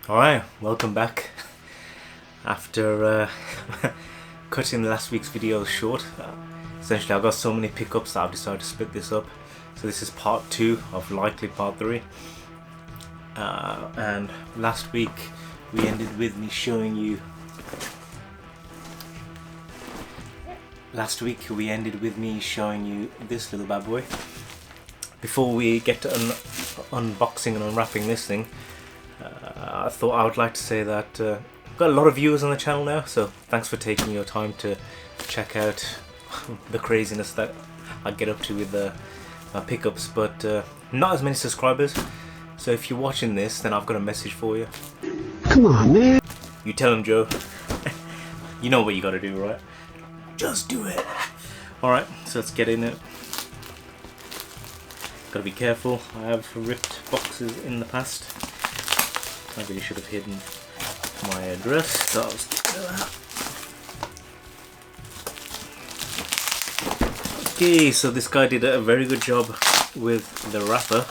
Alright, welcome back. After cutting last week's video short, essentially I've got so many pickups that I've decided to split this up. So this is part 2 of likely part 3. And last week we ended with me showing you this little bad boy. Before we get to unboxing and unwrapping this thing, I thought I would like to say that I've got a lot of viewers on the channel now, so thanks for taking your time to check out the craziness that I get up to with my pickups, but not as many subscribers. So if you're watching this, then I've got a message for you. Come on, man. You tell him, Joe. You know what you gotta do, right? Just do it. Alright, so let's get in it. Gotta be careful. I have ripped boxes in the past. I really should have hidden my address, so I'll just get rid of that. Okay, so this guy did a very good job with the wrapper.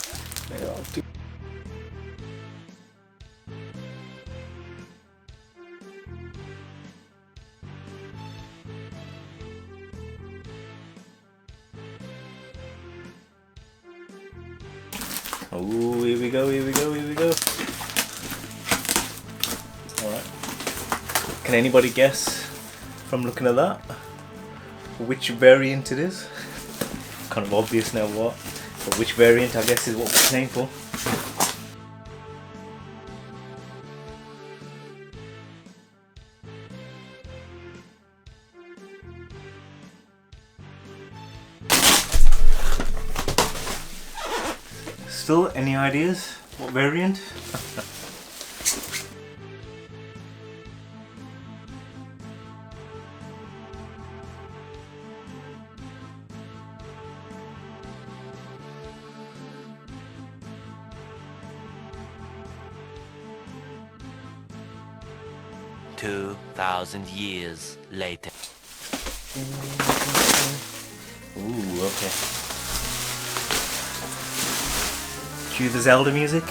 Oh, here we go. Alright. Can anybody guess from looking at that which variant it is? Kind of obvious now what, but which variant I guess is what we're playing for. Still, any ideas? What variant? Years later. Ooh, okay. Cue the Zelda music.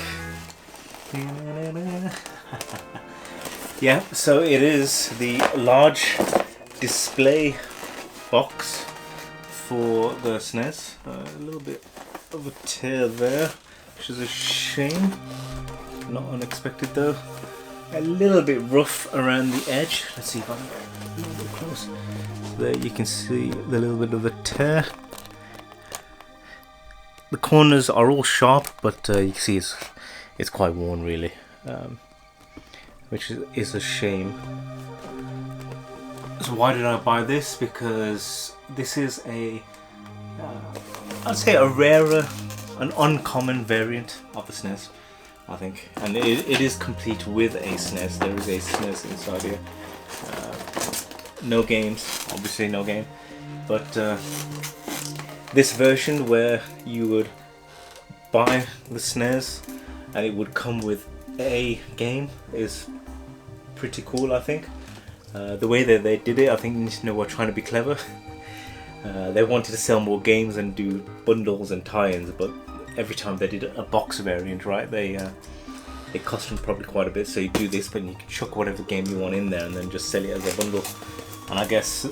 Yeah, so it is the large display box for the SNES. A little bit of a tear there, which is a shame. Not unexpected though. A little bit rough around the edge. Let's see if I can get a little bit close. So there you can see the little bit of a tear. The corners are all sharp, but you can see it's quite worn really, which is a shame. So why did I buy this? Because this is I'd say a rarer, an uncommon variant of the SNES, I think, and it is complete with a SNES. There is a SNES inside here. No games, obviously no game, but this version where you would buy the SNES and it would come with a game is pretty cool, I think. The way that they did it, I think Nintendo were trying to be clever. They wanted to sell more games and do bundles and tie-ins, but every time they did a box variant, right, it cost them probably quite a bit. So you do this, but you can chuck whatever game you want in there and then just sell it as a bundle. And I guess,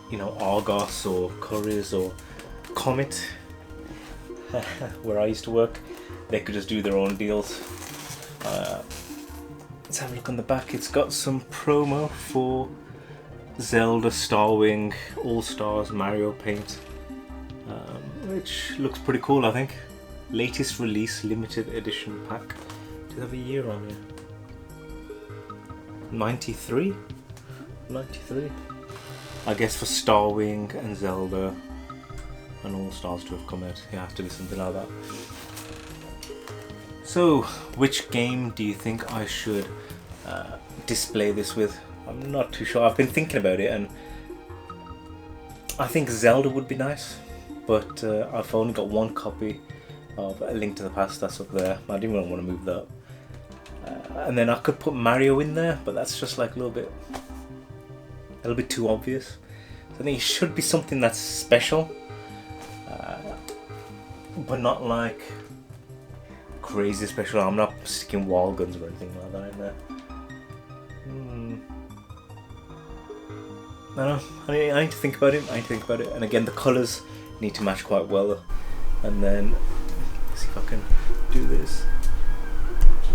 you know, Argos or Currys or Comet, where I used to work, they could just do their own deals. Let's have a look on the back. It's got some promo for Zelda, Starwing, All Stars, Mario Paint, which looks pretty cool, I think. Latest release limited edition pack. Does it have a year on here? 93? 93? I guess for Starwing and Zelda and All Stars to have come out, it has to be something like that. So, which game do you think I should display this with? I'm not too sure. I've been thinking about it, and I think Zelda would be nice, but I've only got one copy of A Link to the Past. That's up there. I didn't really want to move that. And then I could put Mario in there, but that's just like a little bit too obvious. So I think it should be something that's special, but not like crazy special. I'm not sticking wall guns or anything like that in there. I don't know. I need to think about it. And again, the colours need to match quite well. And then let's see if I can do this.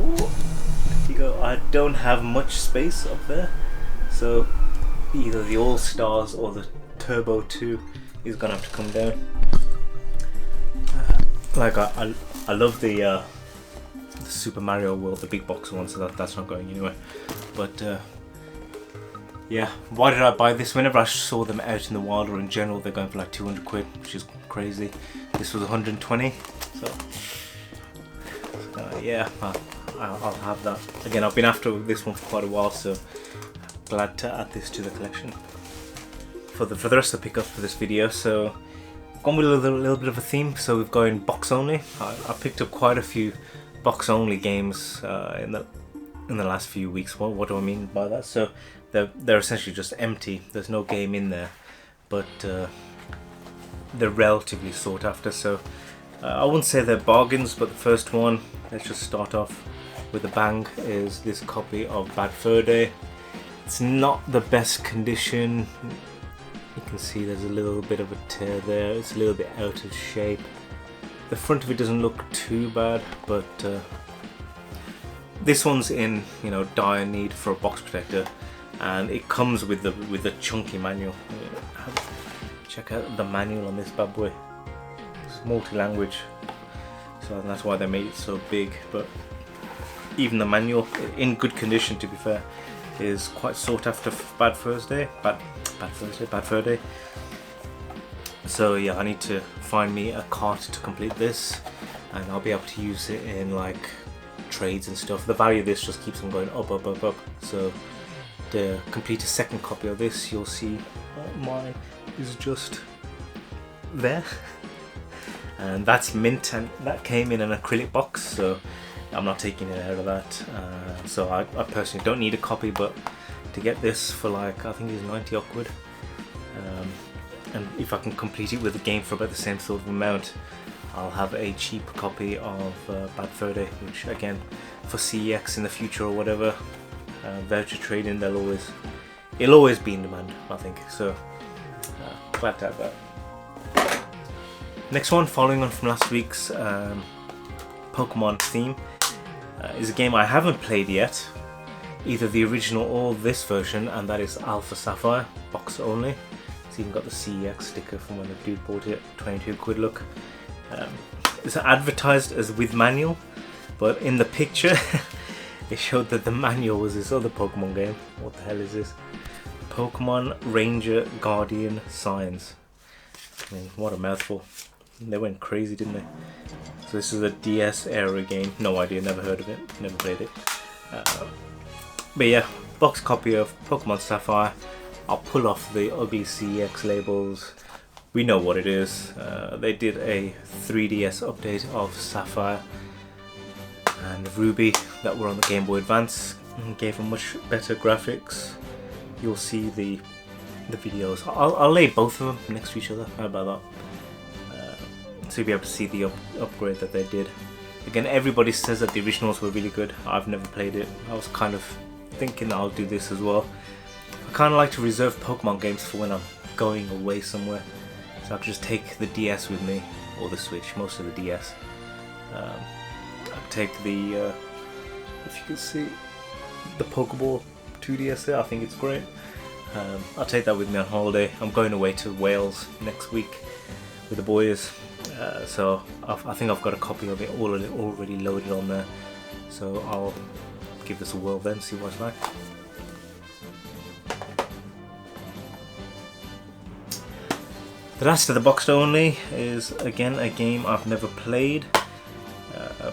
Ooh, there you go. I don't have much space up there, so either the All Stars or the Turbo 2 is gonna have to come down. Like I love the Super Mario World, the big box one, so that's not going anywhere. But yeah, why did I buy this? Whenever I saw them out in the wild or in general, they're going for like 200 quid, which is crazy. This was 120, so yeah, I'll have that. Again, I've been after this one for quite a while, so glad to add this to the collection. For the rest of the pickups for this video, so I've gone with a little bit of a theme. So we've gone box only. I picked up quite a few box only games in the last few weeks. What do I mean by that? So they're essentially just empty. There's no game in there, but they're relatively sought after. So I wouldn't say they're bargains, but the first one, let's just start off with a bang, is this copy of Bad Fur Day. It's not the best condition. You can see there's a little bit of a tear there. It's a little bit out of shape. The front of it doesn't look too bad, but this one's in, you know, dire need for a box protector, and it comes with the chunky manual. Check out the manual on this bad boy. It's multi-language, so that's why they made it so big. But even the manual, in good condition to be fair, is quite sought after for Bad Fur Day. So yeah, I need to find me a cart to complete this, and I'll be able to use it in like trades and stuff. The value of this just keeps on going up. So to complete a second copy of this, you'll see mine is just there. And that's mint, and that came in an acrylic box, so I'm not taking it out of that. So I personally don't need a copy, but to get this for like, I think it's 90 odd quid, and if I can complete it with a game for about the same sort of amount, I'll have a cheap copy of Bad Fur Day, which again, for CEX in the future or whatever, voucher trading, it'll always be in demand, I think. So glad to have that. Next one, following on from last week's Pokemon theme, is a game I haven't played yet, either the original or this version, and that is Alpha Sapphire, box only. It's even got the CEX sticker from when the dude bought it, 22 quid look. It's advertised as with manual, but in the picture it showed that the manual was this other Pokemon game. What the hell is this? Pokemon Ranger Guardian Signs. I mean, what a mouthful. They went crazy, didn't they? So this is a DS era game. No idea, never heard of it, never played it. But yeah, box copy of Pokemon Sapphire. I'll pull off the ugly CEX labels. We know what it is. They did a 3DS update of Sapphire and Ruby that were on the Game Boy Advance, and gave them much better graphics. You'll see the videos. I'll lay both of them next to each other. How about that? So you'll be able to see the upgrade that they did. Again, everybody says that the originals were really good. I've never played it. I was kind of thinking that I'll do this as well. I kind of like to reserve Pokemon games for when I'm going away somewhere, so I can just take the DS with me, or the Switch, most of the DS. I'll take the, if you can see, the Pokeball 2DS there. I think it's great. I'll take that with me on holiday. I'm going away to Wales next week with the boys. So I think I've got a copy of it already loaded on there, so I'll give this a whirl then, see what it's like. The last of the boxed only is again a game I've never played,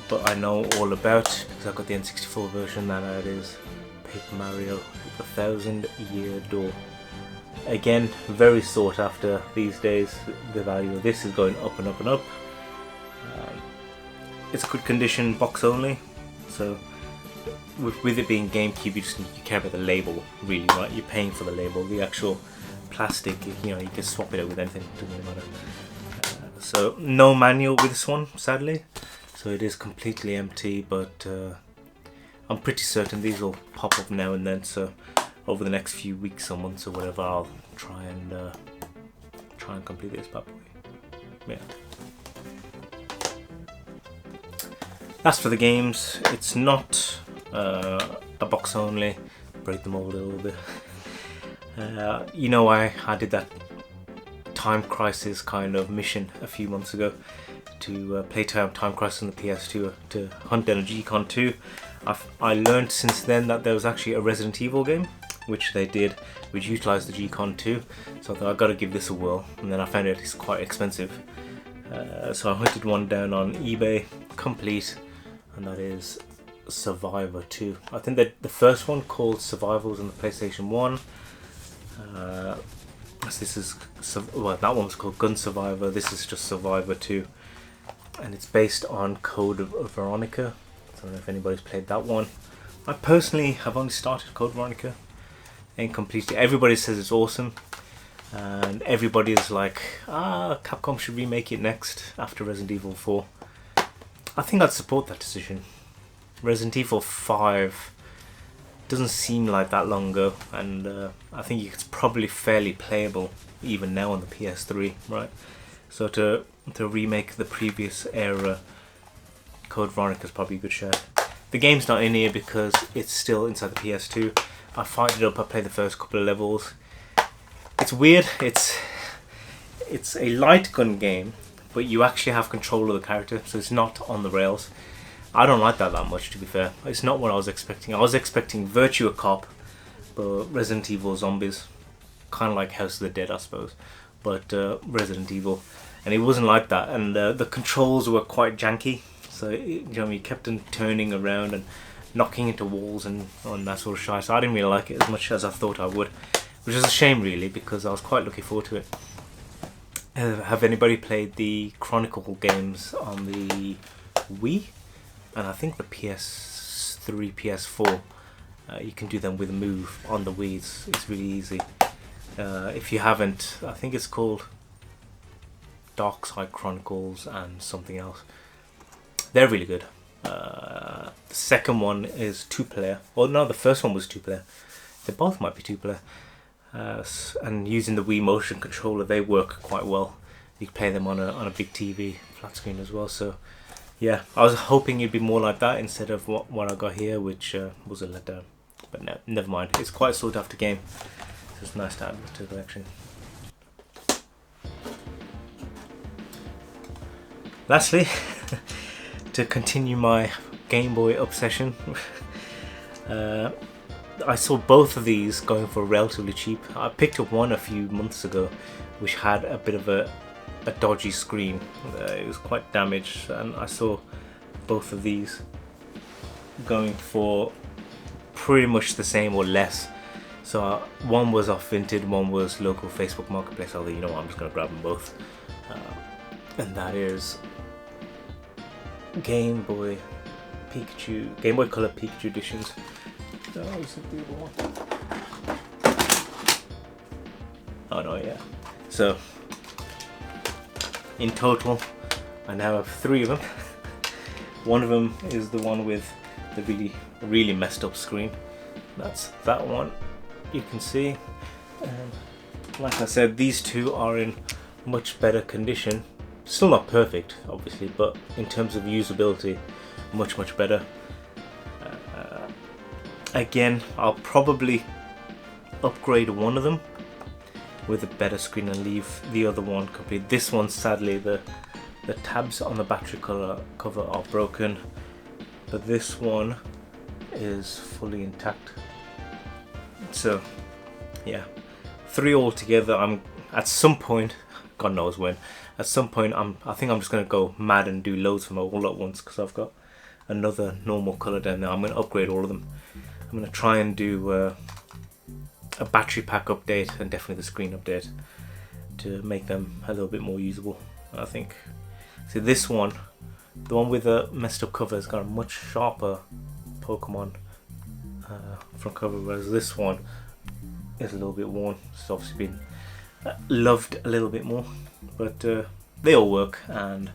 but I know all about because I've got the N64 version, and it is Paper Mario: The 1,000-Year Door. Again, very sought after these days. The value of this is going up and up and up. It's good condition, box only. So with it being GameCube, you care about the label, really, right? You're paying for the label. The actual plastic, you know, you can swap it out with anything. Doesn't really matter. So no manual with this one, sadly. So it is completely empty, but I'm pretty certain these will pop up now and then, so over the next few weeks or months or whatever, I'll try and complete this bad boy. Yeah. As for the games, it's not a box only. Break the mold a little bit. You know, I did that Time Crisis kind of mission a few months ago to play Time Crisis on the PS2 to hunt down a G-Con 2. I learned since then that there was actually a Resident Evil game, which they did, which utilised the G-Con 2. So I thought I've got to give this a whirl, and then I found out it's quite expensive. So I hunted one down on eBay, complete, and that is Survivor 2. I think that the first one called Survival was on the PlayStation 1. So this is, well, that one was called Gun Survivor. This is just Survivor 2, and it's based on Code Veronica. I don't know if anybody's played that one. I personally have only started Code Veronica and completed it. Everybody says it's awesome, and everybody is like, Capcom should remake it next after Resident Evil 4. I think I'd support that decision. Resident Evil 5 doesn't seem like that long ago, and I think it's probably fairly playable even now on the PS3, right? So to remake the previous era Code Veronica is probably a good shout. The game's not in here because it's still inside the PS2. I fired it up, I played the first couple of levels. It's weird, it's a light gun game, but you actually have control of the character, so it's not on the rails. I don't like that much, to be fair. It's not what I was expecting. I was expecting Virtua Cop, but Resident Evil Zombies. Kind of like House of the Dead, I suppose. But Resident Evil. And it wasn't like that. And the controls were quite janky. So, you know, you kept on turning around and knocking into walls and that sort of shit. So I didn't really like it as much as I thought I would. Which is a shame, really, because I was quite looking forward to it. Have anybody played the Chronicle games on the Wii? And I think the PS3, PS4, you can do them with a move on the Wii. It's really easy. If you haven't, I think it's called Dark Side Chronicles and something else. They're really good. The second one is 2-player. Well, no, the first one was 2-player. They both might be 2-player. And using the Wii motion controller, they work quite well. You can play them on a big TV, flat screen as well. So. Yeah, I was hoping it'd be more like that instead of what I got here, which was a letdown. But no, never mind. It's quite a sought after game, so it's nice to add to the collection. Lastly, to continue my Game Boy obsession, I saw both of these going for relatively cheap. I picked up one a few months ago, which had a bit of a dodgy screen. It was quite damaged, and I saw both of these going for pretty much the same or less. So one was off Vinted, one was local Facebook Marketplace. Although, you know what, I'm just going to grab them both. And that is Game Boy Pikachu, Game Boy Color Pikachu editions. Oh no, yeah. So in total, I now have 3 of them. One of them is the one with the really messed up screen. That's that one, you can see. And like I said, these two are in much better condition. Still not perfect, obviously, but in terms of usability, much better. Again, I'll probably upgrade one of them with a better screen and leave the other one complete. This one, sadly, the tabs on the battery cover are broken, but this one is fully intact. So yeah, 3 altogether. I'm at some point, God knows when, at some point I think I'm just going to go mad and do loads of them all at once, because I've got another normal colour down there. I'm going to upgrade all of them. I'm going to try and do a battery pack update and definitely the screen update to make them a little bit more usable, I think. See, this one, the one with the messed up cover, has got a much sharper Pokemon front cover, whereas this one is a little bit worn. It's obviously been loved a little bit more, but they all work, and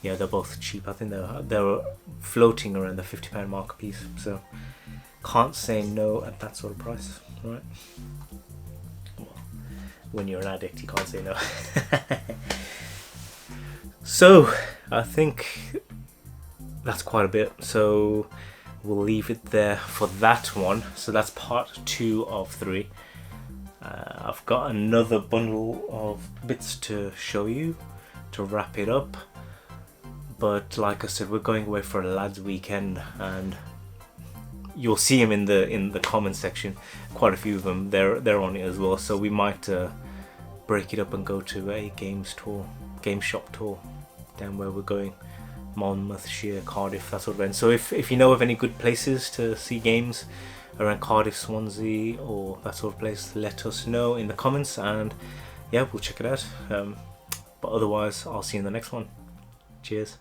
yeah, they're both cheap. I think they're floating around the £50 mark a piece, so can't say no at that sort of price, right? Well, when you're an addict, you can't say no. So I think that's quite a bit, so we'll leave it there for that one. So that's part 2 of 3. I've got another bundle of bits to show you to wrap it up, but like I said, we're going away for a lads weekend, and you'll see them in the comment section. Quite a few of them, they're on it as well, so we might break it up and go to a game shop tour down where we're going, Monmouthshire, Cardiff, that sort of end. So if you know of any good places to see games around Cardiff, Swansea, or that sort of place, let us know in the comments, and yeah, we'll check it out. But otherwise, I'll see you in the next one. Cheers.